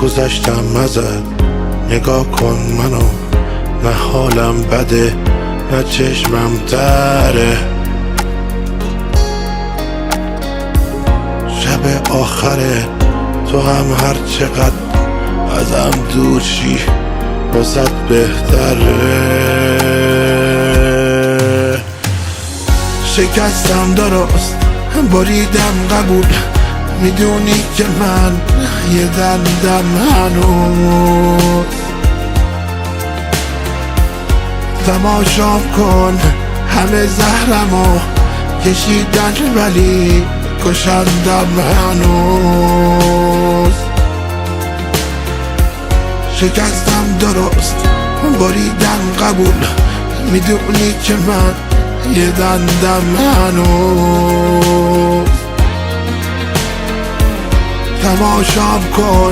گذشتم ازت، نگاه کن منو، نه حالم بده نه چشمم تره. شب آخره تو هم هر چقدر ازم دور شی واسه بهتره. شکستم درست، بریدم قبول، میدونی که من یه دندم هنوز. تماشام کن همه زهرمو کشیدن ولی کشندم هنوز. شکستم درست، بریدم قبول، میدونی که من یه دندم هنوز. تماشام کن